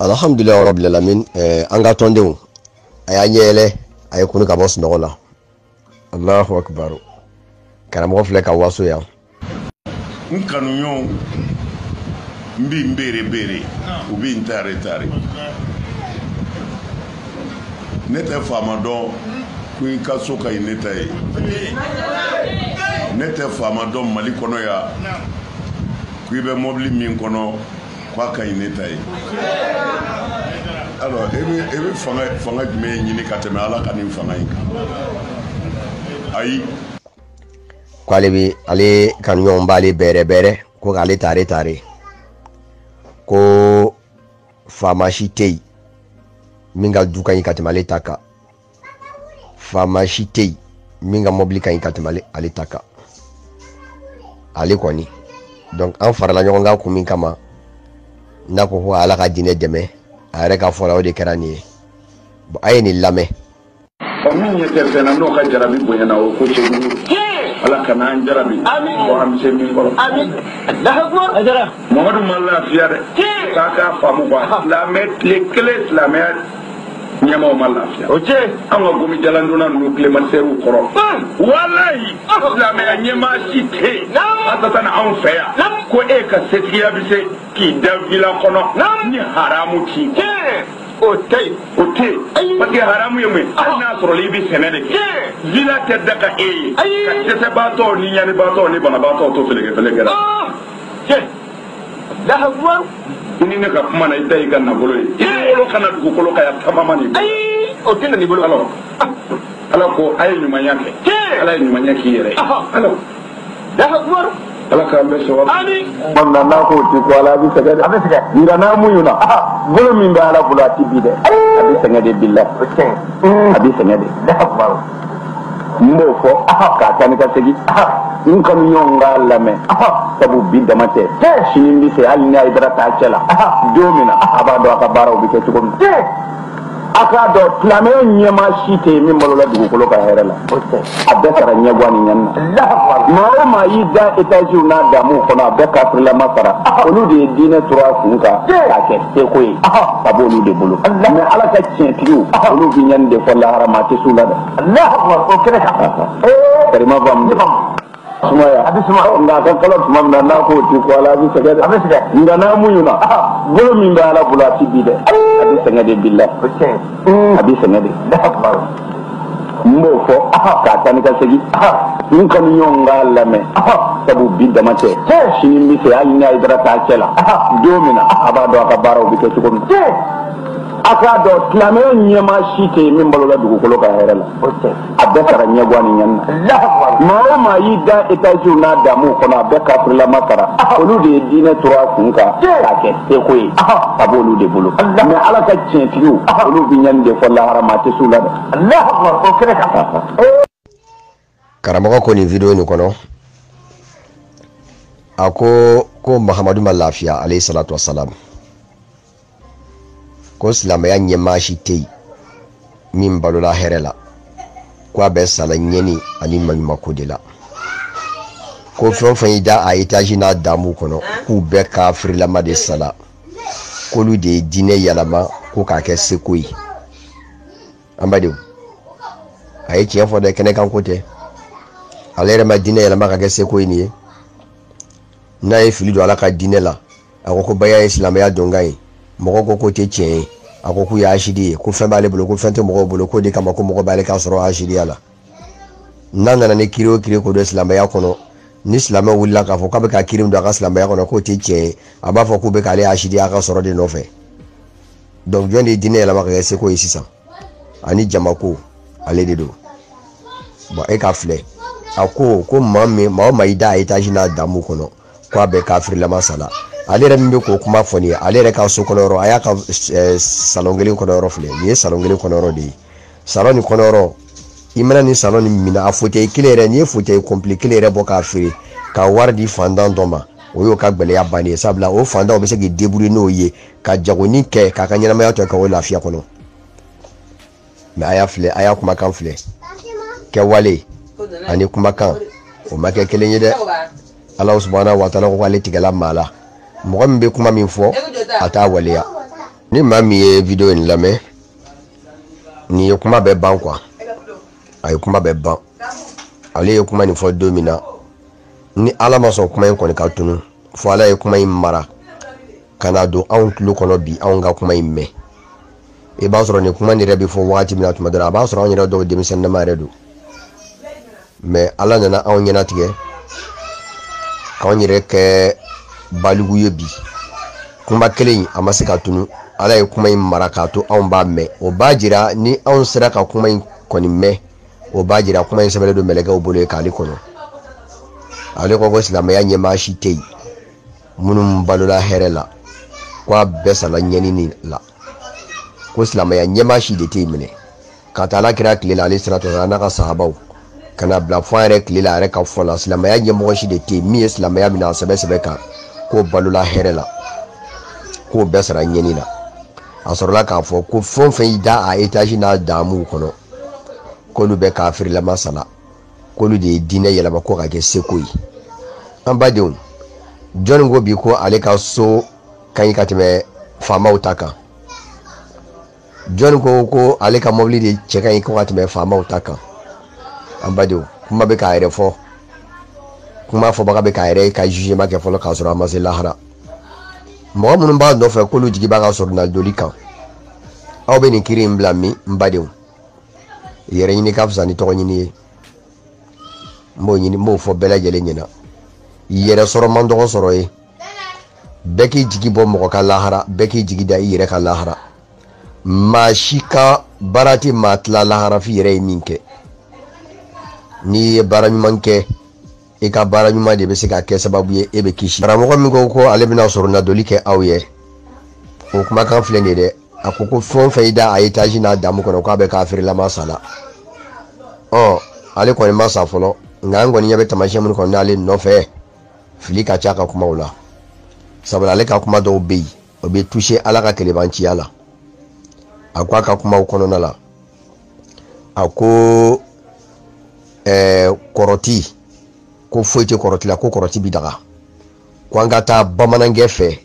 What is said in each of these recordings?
Alhamdulillah rabbil alamin. Anga tondew aya nyele ay kunu ka boss nogola. Allahu akbar. Karamo fle ka waso ya. Nkanunyo mbi mbere ubi ntare tare. Neta fama don kuin ka soka ineta yi. Neta fama don Mali kono ya. Kuibe mobili min kono kwa ka ineta yi. Alors ebe fanga jumɛn ɲini ka tɛmɛ Ala ka nin fanga in kan. Ayi. Ko ale kan ɲɔgɔn b'ale bɛrɛ ko k'ale tare ko faamasi tɛ yen min ka du ka ɲi ka tɛmɛ ale ta kan, faamasi tɛ yen min ka mobili ka ɲi ka tɛmɛ ale ta kan. Ale kɔni donc an farala ɲɔgɔn kan kun min kama n'a ko Ala ka diinɛ dɛmɛ a yɛrɛ ka fɔ la o de kɛra nin ye. Bon a ye nin lamɛn. Min ye tɛ fɛn na n'o ka jarabi bonyana o ko cɛ Ala kana an jarabi. Bon an bɛ se min kɔrɔ. Mamadu ma lafiya dɛ. K'a k'a faamu quoi. Silamɛ tile kelen silamɛya ɲɛmaaw ma lafiya. O cɛ an ka gomi jalandonna ninnu clémentiɛriw kɔrɔ. Walayi silamɛya ɲɛmaa si tɛ yen. A tata na anw fɛ yan. Ko e ka setigiya bɛ se k'i da villa kɔnɔ ni haramu t'i kun. O tɛ parce que haramu ye mun ye hali n'a sɔrɔ i bɛ sɛnɛ de kɛ villa tɛ daga e ye ka dɛsɛbaatɔw ni ɲanibaatɔw ni banabaatɔw to fɛlɛkɛfɛlɛ kɛra. Ni ne ka kuma na i da i ka nafolo ye i wolo kana dugukolo ka ya tamama ni o tɛ na ni bolo alors Ala ko a ye ɲumanya kɛ Ala ye ɲumanya k'i yɛrɛ alors Ala k'an bɛ sɔrɔ. Mamna n'a ko ti ko Ala bɛ sɛgɛn dɛ. A bɛ sɛgɛn. Nka n'a muɲu na. Bolo min bɛ Ala bolo a ti bi dɛ. A bɛ sɛgɛn de billahi. A bɛ sɛgɛn de. N b'o fɔ k'a taa ni ka segin. N kanu ɲɔgɔn k'a lamɛn. Sabu bi dama tɛ. Sini bɛ se hali n'a ye dara t'a cɛ la. Don min na a b'a dɔn a ka baaraw bɛ kɛ cogo min. A k'a dɔn silamɛya ɲɛmaa si tɛ yen min balola dugukolo ka hɛrɛ la. A bɛɛ sara ɲɛguwa ni ɲani na. Maa o maa y'i da étages n'a damu kɔnɔ a bɛɛ kafirilama sara. Olu de ye diinɛ turu a kun kan k'a kɛ seko ye ka bɔ olu de bolo. Mais Ala ka tiɲɛtigiw olu bɛ ɲani de fɔ lahara maa tɛ s'u la dɛ. O kɛnɛ kan. Karima faamu. Sumaya. A bɛ suma. Nka a ka kalo tuma min na n'a ko ti ko Ala a bɛ sɛgɛn dɛ. A bɛ sɛgɛn. Nka n'a muɲu na bolo min bɛ Ala bolo a ti bi dɛ. A bɛ sɛgɛn de billahi. A bɛ sɛgɛn de. N b'o fɔ k'a taa ni ka segin. N kanu ɲɔgɔn k'a lamɛn. Sabu bi dama tɛ. Sini bɛ se hali n'a ye dara t'a cɛ la. Don min na a b'a dɔn a ka baaraw bɛ kɛ cogo min. A k'a dɔn silamɛya ɲɛmaa si tɛ yen min balola dugukolo ka hɛrɛ la. A bɛɛ sara ɲɛguwa ni ɲani na. Maa o maa y'i da étages n'a damu kɔnɔ a bɛɛ kafirilama sara. Olu de ye diinɛ turu a kun kan k'a kɛ seko ye ka bɔ olu de bolo. Mais Ala ka tiɲɛtigiw olu bɛ ɲani de fɔ lahara maa tɛ s'u la dɛ. O kɛnɛ kan. Karamɔgɔ ko nin video nin kɔnɔ a ko Mahamadu ma lafiya alayhi salatu wassalam. Ko silamɛya ɲɛmaa si tɛ yen min balola hɛrɛ la ko a bɛ sala ɲɛni ani maɲumako de la. Ko fɛn o fɛn y'i da a étage n'a damu kɔnɔ k'u bɛɛ kafirilama de sala k'olu de ye diinɛ yɛlɛma ko k'a kɛ seko ye. An badenw a ye tiɲɛ fɔ dɛ, kɛnɛkan ko tɛ. Ale yɛrɛ ma diinɛ yɛlɛma ka kɛ seko ye nin ye. N'a ye fili don Ala ka diinɛ la a ko baya ye silamɛya dɔnkan ye. Mɔgɔ ko tɛ tiɲɛ ye, a ko k'u ye asidi ye, ko fɛn b'ale bolo ko fɛn tɛ mɔgɔw bolo, ko de kama ko mɔgɔ b'ale ka sɔrɔ asidiya la. N'a nana ni kiiri o kiiri ko don silamɛya kɔnɔ, ni silamɛ wulila k'a fɔ k'a bɛ ka kiiri don a ka silamɛya kɔnɔ k'o tɛ tiɲɛ ye, a b'a fɔ k'u bɛ k'ale asidiya ka sɔrɔ de nɔfɛ. Donc jɔn de ye diinɛ yɛlɛma ka kɛ seko ye sisan ani jamako ale de don. Bon e ka filɛ a ko maa o maa y'i da étage n'a damu kɔnɔ k'a bɛ kafirilama sala. Ale yɛrɛ min bɛ k'o kuma fɔ nin ye ale yɛrɛ ka so kɔnɔyɔrɔ a y'a ka salon kelen kɔnɔyɔrɔ filɛ nin ye salon kelen kɔnɔyɔrɔ de ye. Salon nin kɔnɔyɔrɔ i mana nin salon nin minɛ a fauteuil kelen yɛrɛ n'i ye fauteuil complet kelen yɛrɛ bɔ k'a feere ka wari di fantan dɔ ma o y'o ka gbɛlɛya bannen ye. Sabula o fantanw bɛ se k'i débrouiller n'o ye ka jagoni kɛ k'a ka ɲɛnamaya tɔ kɛ o lafiya kɔnɔ. Mais a y'a filɛ a y'a kumakan filɛ kɛwale ani kumakan o ma kɛ kelen ye dɛ. Ala subhanahu wa ta'ala ko ale tigɛla maa la. Mɔgɔ min bɛ kuma min fɔ a t'a waleya ni maa min ye video in lamɛn nin ye kuma bɛɛ ban quoi a ye kuma bɛɛ ban ale ye kuma nin fɔ don min na ni ala ma sɔn kuma in kɔni ka tunu fo ala ye kuma in mara ka na don anw tulo kɔnɔ bi anw ka kuma in mɛn i b'a sɔrɔ nin kuma nin yɛrɛ bɛ fɔ wagati min na tuma dɔ la a b'a sɔrɔ anw yɛrɛ dɔw denmisɛnninma yɛrɛ don mais ala nana anw ɲɛnatigɛ k'anw yɛrɛ kɛ baligu ye bi kuma kelen a ma se ka tunu ala ye kuma in mara k'a to anw b'a mɛn o b'a jira ni anw sera ka kuma in kɔni mɛn o b'a jira kuma in sɛbɛnlen don mɛlɛkɛw bolo ye k'ale kɔnɔ ale ko silamɛya ɲɛmaa si tɛ yen minnu balola hɛrɛ la k'a bɛɛ sala ɲɛnini la ko silamɛya ɲɛmaa si de tɛ yen minɛ ka taa ala kira tile la ale sira tɔ n'a ka sahabaw ka na bila fɔ an yɛrɛ tile la a yɛrɛ ka fɔ la silamɛya ɲɛmɔgɔ si de tɛ yen min ye silamɛya minɛ a sɛbɛ sɛbɛ kan k'o balola hɛrɛ la k'o bɛɛ sara ɲɛni na a sɔrɔla k'a fɔ ko fɛn o fɛn y'i da a etazi n'a damuw kɔnɔ k'olu bɛ kafirilama sala k'olu de ye diinɛ yɛlɛma ko ka kɛ seko ye an badenw jɔnni ko bi ko ale ka so ka ɲi ka tɛmɛ faamaw ta kan jɔnni ko ale ka mɔbili de cɛ ka ɲi ko ka tɛmɛ faamaw ta kan an badenw kuma bɛ k'a yɛrɛ fɔ kuma fɔbaga bɛ k'a yɛrɛ ka jugement kɛ fɔlɔ k'a sɔrɔ a ma se lahara mɔgɔ minnu b'a nɔfɛ k'olu jigi b'a ka sɔrɔnalidoli kan aw bɛ nin kiri in bila min n badenw yɛrɛ ɲini ka fisa ni tɔgɔ ɲini ye n b'o fɔ bɛɛ lajɛlen ɲɛna yɛrɛ sɔrɔ man dɔgɔ sɔrɔ ye bɛɛ k'i jigi bɔ mɔgɔ ka lahara bɛɛ k'i jigi da i yɛrɛ ka lahara maa si ka baara tɛ maa tila lahara f'i yɛrɛ ye min kɛ n'i ye baara ɲuman kɛ i ka baara ɲuman de bɛ se ka kɛ sababu ye e bɛ kisi karamɔgɔ min ko ale bɛna sɔrɔnadoli kɛ aw ye o kumakan filɛ nin ye dɛ a ko fɛn o fɛn y'i da a etazi n'a damu kɔnɔ k'a bɛ kafirilama sala ale kɔni ma sa fɔlɔ nka an kɔni ɲɛ bɛ taamasiyɛn minnu kɔni n'ale nɔfɛ fili ka ca ka kumaw la sabula ale ka kuma dɔw bɛ yen o bɛ toucher ala ka kelebanciya la a ko a ka kumaw kɔnɔna la a ko kɔrɔti ko foyi tɛ kɔrɔti la ko kɔrɔti bi daga ko an ka taa bamanankɛ fɛ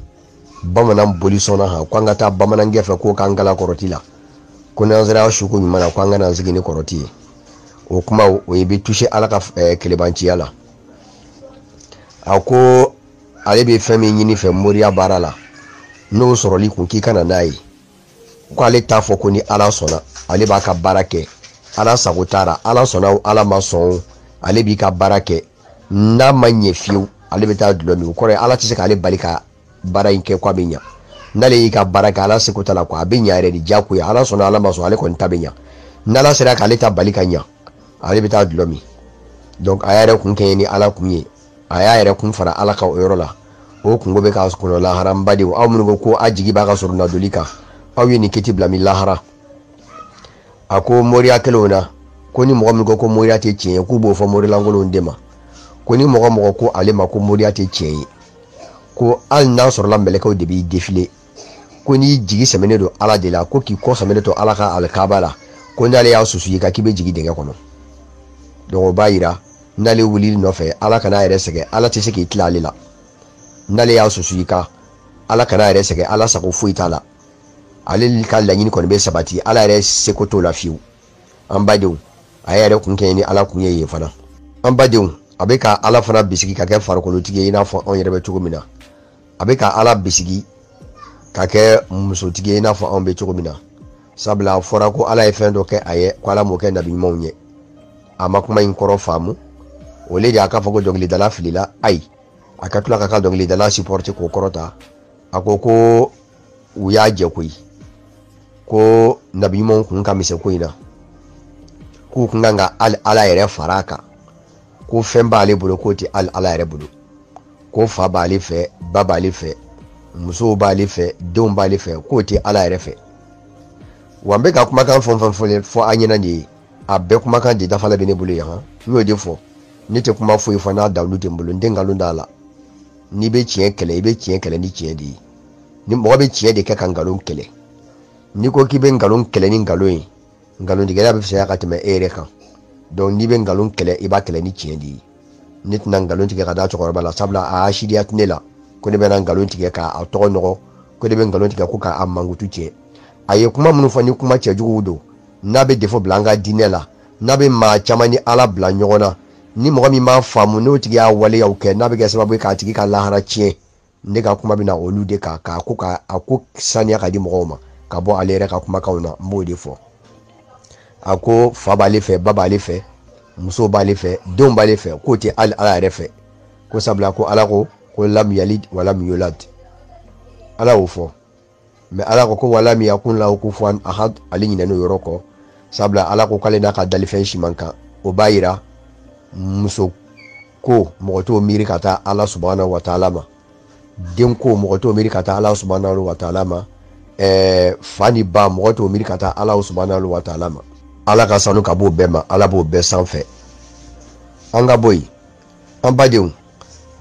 bamanan boli sɔnna han ko an ka taa bamanankɛ fɛ ko k'an kala kɔrɔti la ko n'an sera suko ɲuman na ko an ka na sigi ni kɔrɔti ye o kuma o ye bɛ toucher ala ka kelebanciya la a ko ale bɛ fɛn min ɲini fɛ moriya baara la n'o sɔrɔli kun k'i kana n'a ye ko ale t'a fɔ ko ni ala sɔnna ale b'a ka baara kɛ ala sago t'a la ala sɔnna o ala ma sɔn o ale b'i ka baara kɛ n'a ma ɲɛ fiyewu ale bɛ taa dulɔ min o kɔrɔ ye ala tɛ se k'ale bali ka baara in kɛ k'a bɛ ɲa n'ale y'i ka baara kɛ ala seko t'a la quoi a bɛ ɲa yɛrɛ de diyagoya ala sɔnna ala ma sɔn ale kɔni ta bɛ ɲa n'ala sera k'ale ta bali ka ɲa ale bɛ taa dulɔ min donc a y'a yɛrɛ kun kɛɲɛ ni ala kun ye a y'a yɛrɛ kun fara ala kan o yɔrɔ la o kungo bɛ k'a kɔnɔ lahara n badenw aw minnu ko a jigi b'a ka sɔrɔnadoli kan aw ye nin kiti bila min lahara a ko moriya kelenw na ko ni mɔgɔ min ko moriya tɛ tiɲɛ ye k'u b'o fɔ morilankolonw de ma ko ni mɔgɔ ko ale ma ko moriya tɛ tiɲɛ ye ko hali n'a sɔrɔla mɛlɛkɛw de b'i défiler ko n'i jigi sɛmɛnen don ala de la ko k'i kɔ sɛmɛnen to ala ka alikaba la ko n'ale y'a susu i kan k'i bɛ jigin dingɛ kɔnɔ donc o b'a yira n'ale wulili nɔfɛ ala kana yɛrɛ sɛgɛn ala tɛ se k'i tila ale la n'ale y'a susu i kan ala kana yɛrɛ sɛgɛn ala sago foyi t'a la ale ka laɲini kɔni bɛ sabati ala yɛrɛ seko t'o la fiyewu an badenw a yɛrɛ kun kɛɲɛ ni ala kun ye yen fana an badenw a bɛ ka ala fana bisigi ka kɛ farikolotigi ye i n'a fɔ anw yɛrɛ bɛ cogo min na a bɛ ka ala bisigi ka kɛ musotigi ye i n'a fɔ anw bɛ cogo min na sabula a fɔra ko ala ye fɛn dɔ kɛ a ye ko ala m'o kɛ nabi ɲumanw ye a ma kuma in kɔrɔ faamu o le de a k'a fɔ ko dɔnkilidala filila ayi a ka tila ka ka dɔnkilidala supporter k'o kɔrɔta a ko u y'a jɛ koyi ko nabi ɲumanw kun ka misɛn ko in na k'u kun kan ka ala yɛrɛ fara a kan ko fɛn b'ale bolo k'o tɛ ala yɛrɛ bolo ko fa b'ale fɛ ba b'ale fɛ musow b'ale fɛ denw b'ale fɛ k'o tɛ ala yɛrɛ fɛ wa n bɛ ka kumakan fɛn o fɛn fɔ an ɲɛna de ye a bɛɛ kumakan de dafala bɛ ne bolo yan n y'o de fɔ ne tɛ kuma foyi fɔ n'a dawulu tɛ n bolo n tɛ nkalon da a la n'i bɛ tiɲɛ kɛlɛ i bɛ tiɲɛ kɛlɛ ni tiɲɛ de ye ni mɔgɔ bɛ tiɲɛ de kɛ ka nkalon kɛlɛ n'i ko k'i bɛ nkalon kɛlɛ ni nkalon ye nkalontigɛla bɛ fisaya ka tɛmɛ e yɛrɛ kan donc n'i bɛ nkalon kɛlɛ i b'a kɛlɛ ni tiɲɛ de ye ne tɛna nkalon tigɛ ka da cɛkɔrɔba la sabula a asidiya tɛ ne la ko ne bɛna nkalon tigɛ k'a tɔgɔ nɔgɔ ko de be ngalon tigɛ ko ka amangutu cɛ a ye kuma minnu fɔ ni kuma cɛjuguw don n'a bɛ defo bila an ka diinɛ la n'a bɛ maa caman ni ala bila ɲɔgɔn na ni mɔgɔ min b'a faamu n'o tigi y'a waleyaw kɛ n'a bɛ kɛ sababu ye k'a tigi ka lahara tiɲɛ ne ka kuma bɛna olu de kan k'a ko saniya ka di mɔgɔw ma ka bɔ ale yɛrɛ ka kumakanw na n b'o de fɔ a ko fa b'ale fɛ ba b'ale fɛ muso b'ale fɛ denw b'ale fɛ k'o tɛ hali ala yɛrɛ fɛ ko sabula ko ala ko lam yalid wa lam yulad ala y'o fɔ mais ala ko walam yakun lahu kufuwan ahad ale ɲinɛnen yɔrɔ kɔ sabula ala ko k'ale n'a ka dalifɛn si man kan o b'a yira muso ko mɔgɔ t'o miiri ka taa ala subhanahu wa ta'ala ma den ko mɔgɔ t'o miiri ka taa ala subhanahu wa ta'ala ma fa ni ba mɔgɔ t'o miiri ka taa ala subhanahu wa ta'ala ma ala ka sanu ka b'o bɛɛ ma ala b'o bɛɛ sanfɛ an ka bɔ yen an badenw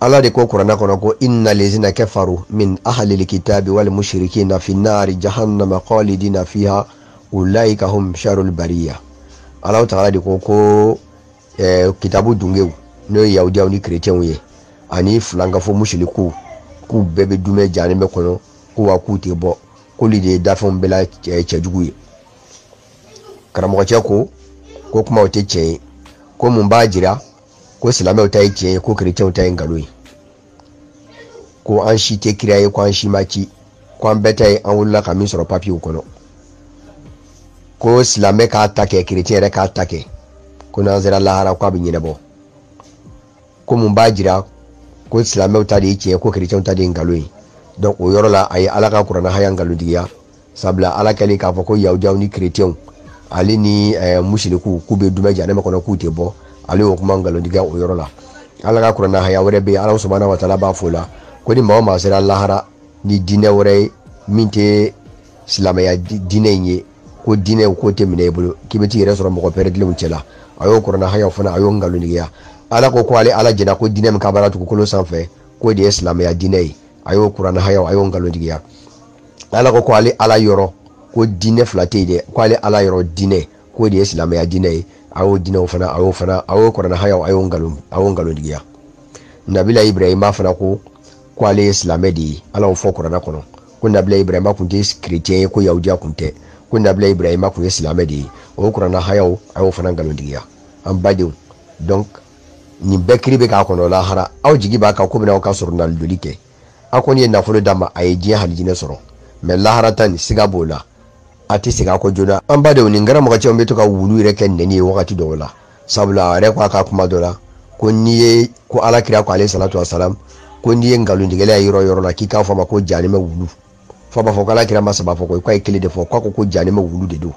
ala de ko kuranna kɔnɔ ko inna lezina kafaru min ahlil kitabi wal mushrikina fi nari jahannama khalidina fiha ulaika hum sharul bariya ala ta'ala de ko kitabu dungew no yahudiyaw ni chrétienw ye ani filanga fo mushriku ku bɛɛ bɛ dumɛ janime kɔnɔ ko wa k'u tɛ bɔ k'olu de ye dafɛnw bɛɛ la cɛjugu ye karamɔgɔcɛ ko kumaw tɛ tiɲɛ ye ko mun b'a jira ko silamɛw ta ye tiɲɛ ye ko chrétienw ta ye nkalon ye ko an si tɛ kira ye ko an si ma ci ko an bɛɛ ta ye an wulila ka min sɔrɔ papiyew kɔnɔ ko silamɛ k'a ta kɛ chrétien yɛrɛ k'a ta kɛ ko n'an sera lahara ko a bɛ ɲɛnabɔ ko mun b'a jira ko silamɛw ta de ye tiɲɛ ko chrétienw ta de ye nkalon ye donc o yɔrɔ la a ye ala ka kuranna haya nkalontigiya sabula ala kɛlen k'a fɔ ko yahudiyaw ni chrétienw ale ni mushriku k'u bɛ dumɛ janɛmɛ kɔnɔ k'u tɛ bɔ ale y'o kuma nkalontigiya o yɔrɔ la ala ka kuranna haya wɛrɛ bɛ yen ala subhanahu wa ta'ala b'a fɔ la ko ni maa o maa sera lahara ni diinɛ wɛrɛ ye min tɛ silamɛya diinɛ in ye ko diinɛ k'o tɛ minɛ i bolo k'i bɛ t'i yɛrɛ sɔrɔ mɔgɔ pɛrɛdilenw cɛla a y'o kuranna haya fana a y'o nkalontigiya ala ko ale ala jɛna ko diinɛ min ka baara dugukolo sanfɛ k'o de ye silamɛya diinɛ ye a y'o kuranna haya a y'o nkalontigiya ala ko ale ala yɔrɔ ko diinɛ fila tɛ yen dɛ ko ale ala yɔrɔ diinɛ k'o de ye silamɛya diinɛ ye a y'o diinɛw fana a y'o kuranna haya a y'o nkalontigiya nabila ibrahima fana ko ale ye silamɛ de ye ala y'o fɔ kuranna kɔnɔ ko nabila ibrahima kun tɛ chrétien ye ko yahudiya kun tɛ ko nabila ibrahima kun ye silamɛ de ye o kuranna haya a y'o fana nkalontigiya an badenw donc nin bɛɛ kiri bɛ k'a kɔnɔ lahara aw jigi b'a kan ko bɛna aw ka sɔrɔ nalidoli kɛ aw kɔni ye nafolo d'a ma a ye diɲɛ halijinɛ sɔrɔ mais lahara ta nin siga b'o la a tɛ segin a kɔ joona an badenw nin karamɔgɔ caman bɛ to ka wulu yɛrɛ kɛ nɛni ye wagati dɔw la sabula a yɛrɛ ko a ka kuma dɔ la ko n'i ye ko ala kira ko ale salatu wasalam ko n'i ye nkalontigɛla ye yɔrɔ yɔrɔ la k'i k'a fɔ a ma ko janimɛ wulu fo a b'a fɔ ko ala kira ma saba fɔ k'a ye kelen de fɔ k'a ko janimɛ wulu de don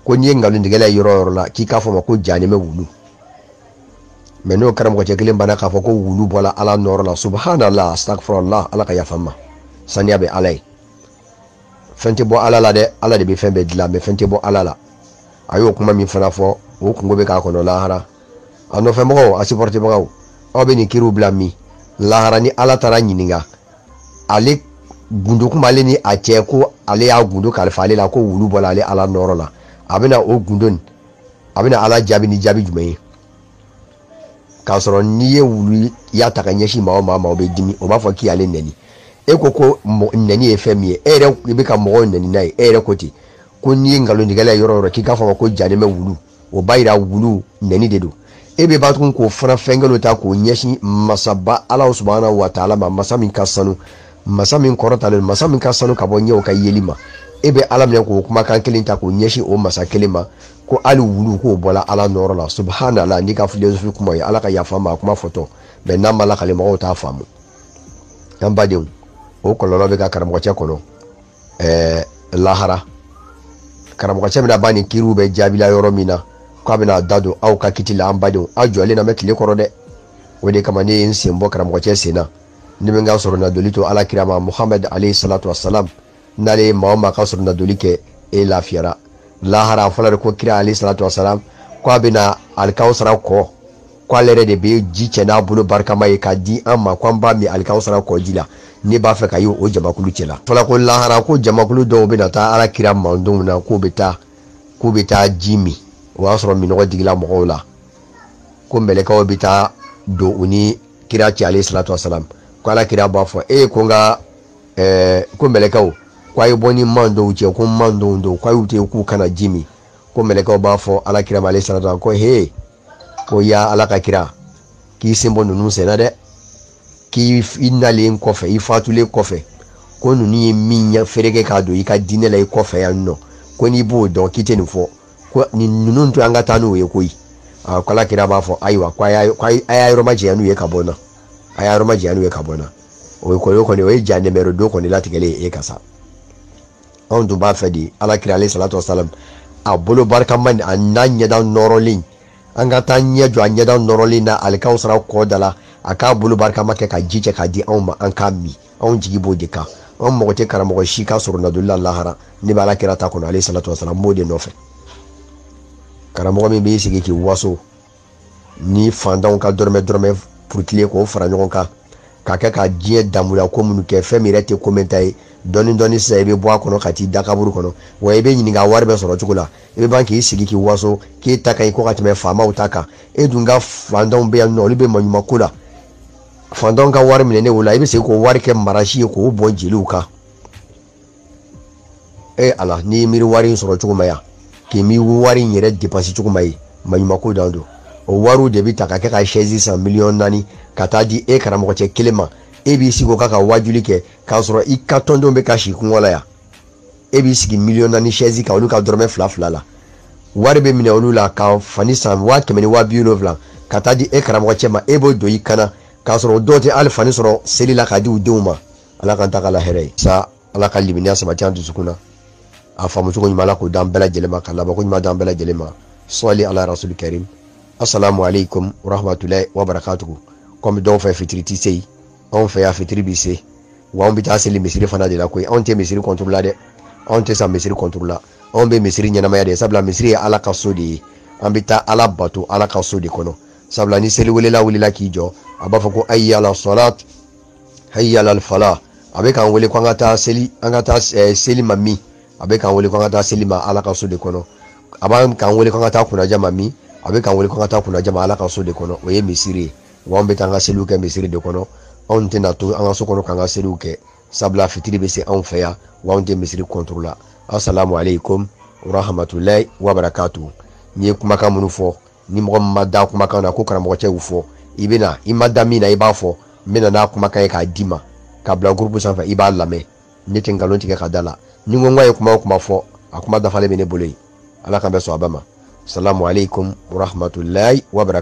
ko n'i ye nkalontigɛla ye yɔrɔ yɔrɔ la k'i k'a fɔ a ma ko janimɛ wulu mais n'o karamɔgɔcɛ kelen banna k'a fɔ ko wulu bɔla ala nɔrɔ la subhanallah astagfirullah ala ka yafa n ma saniya bɛ ala ye fɛn tɛ bɔ ala la dɛ ala de bɛ fɛn bɛɛ dilan mais fɛn tɛ bɔ ala la a y'o kuma min fana fɔ o kungo bɛ k'a kɔnɔ lahara a nɔfɛmɔgɔw a supportebagaw aw bɛ nin kiriw bila min lahara ni ala taara ɲininka ale gundo kuma ale ni a cɛ ko ale y'a gundo kalifa ale la ko wulu bɔla ale ala nɔrɔ la a bɛna o gundo nin a bɛna ala jaabi ni jaabi jumɛn ye k'a sɔrɔ n'i ye wulu y'a ta ka ɲɛsin maa o maa ma o bɛ dimi o b'a fɔ k'i ale nɛni e ko nɛni ye fɛn min ye e yɛrɛ i bɛ ka mɔgɔw nɛni n'a ye e yɛrɛ ko ten ko n'i ye nkalontigɛla ye yɔrɔ o yɔrɔ k'i k'a fɔ ko janimɛ wulu o b'a yira wulu nɛni de don e bɛ ba tuguni k'o fana fɛnkɛlo ta k'o ɲɛsin masaba ala subhanahu wa ta'ala ma masa min ka sanu masa min kɔrɔtalen masa min ka sanu ka bɔ ɲɛw ka yeli ma e bɛ ala minɛ k'o kumakan kelen ta k'o ɲɛsin o masa kelen ma ko hali wulu k'o bɔla ala nɔrɔ la subhanallah n'i ka filosofi kuma ye ala ka yafa ma a kuma fɔtɔ mais n'a ma lakale mɔgɔw t'a faamu an badenw o kɔlɔlɔ bɛ ka karamɔgɔcɛ kɔnɔ lahara karamɔgɔcɛ bɛna ban nin kiriw bɛ jaabila yɔrɔ min na k'a bɛna da don aw ka kiti la an badenw aw jɔlen na bɛ tile kɔrɔ dɛ o de kama ne ye n sen bɔ karamɔgɔcɛ sen na ne bɛ n ka sɔrɔ nadoli to ala kira ma muhammed alayhi salatu wasalam n'ale ye maa o maa ka sɔrɔ nadoli kɛ e lafiyara lahara fɔlɔ de ko kira alayhi salatu wasalam ko a bɛna alikawusara kɔ ko ale yɛrɛ de bɛ ji cɛ n'a bolo barikama ye k'a di an ma ko an b'a min alikawusara kɔ ji la ne b'a fɛ ka ye o jamakulu cɛla fɔlɔ ko lahara ko jamakulu dɔw bɛna taa ala kira mandenw na k'u bɛ taa ji min o y'a sɔrɔ minɔgɔ digila mɔgɔw la ko mɛlɛkaw bɛ taa don u ni kira cɛ alayhi salatu wasalam ko ala kira b'a fɔ ko n ka ko melekaw kwa ye boni mando uche ko mando ndo kwa ute ku kana jimi ko melekaw ba fo ala kira alayhi salatu ko he ko ya ala ka kira ki simbo nunu sena de ki inale nkofe ifatule kofe ko nunu ye minya ferege ka do ika dinela e kofe ya no ko ni bo don kiteni fo ko ni nunu nto anga tanu ye koyi ala kira ba fo aiwa kwa ya roma je anu ye kabona aya roma je anu ye kabona o ko ne o ja numero 2 ko ni lati gele e kasa on du ba fedi ala kira alayhi salatu wassalam abolo barka man ananya dan norolin anga tanya jo anya dan norolin na alkausra ko dala aka bolo barka make ka jice ka di on an kami on jigi bodika on mo te karamo shi ka surna dullah lahara ni bala kira ta ko alayhi salatu wassalam mode nofe karamo mi be sigi ki waso ni fandon ka dorme pour clé ko fara ñon ka ka die damula ko munu ke fe mi rete commentaire doni sa ebe bo akono kati dakaburu kono wa ebe nyini ga warbe soro chukula ebe banki sigi ki waso ki taka ko kati me fama utaka edunga fandon be no libe manyuma kula fandon ka war mi ne wala ebe se ko war ke marashi ko bo jiluka ala ni mi wari soro chukuma ya ki mi wari nyere dépense chukuma yi manyuma ko dando o waru de bi taka ka chaise 100 million nani kata di karamo che kelema ABC ko kaka wajuli ke ka soro ikatondo be ka shi kunwala ya ABC ki million nani chaise ka olu ka dorme fla la warbe mine olu la ka fani sam wa kemeni wa biuno vla kata di karamo che ma ebo do ikana ka soro dote al fani soro selila ka di uduma ala kan taka la here sa ala ka libina sama tan sukuna afamu ko nyimala ko dambela jelema kala ba ko nyima dambela jelema salli ala rasul karim. Assalamu alaikum wa rahmatullahi wa barakatuhu. Comme donc fait fitriti sei on fait a fitri bise wa on bita seli misiri fana de la koy on te misiri contrôle la de on te sa misiri contrôle la on be misiri nyana maya de sabla misiri ala kasodi on bita ala bato ala kasodi kono sabla ni seli wele la kijo abafa ko ayya la salat hayya la fala abe kan wele ko ngata seli angata seli mami abe kan wele ko ngata seli ma ala kasodi kono aban kan wele ko ngata kuna jama mi abe kan wele ko ngata kuna jama ala kasodi kono o ye misiri wa on bita nga selu ke misiri de kono on tena to an so kono kanga selu ke sabla fitiri be se on feya wa on te misiri contrôla. Assalamu alaikum wa rahmatullahi wa barakatuh. Ni kuma kan munu fo ni mo madda kuma kan na ko kan mo che ufo ibina imada mina iba fo mina na kuma kan ka dima ka bla groupe sans fa iba lame ni tingalon tike ka dala ni ngo ngwa kuma fo akuma da fale bene bolei ala kan be so abama. Assalamu alaikum wa rahmatullahi wa barakatuh.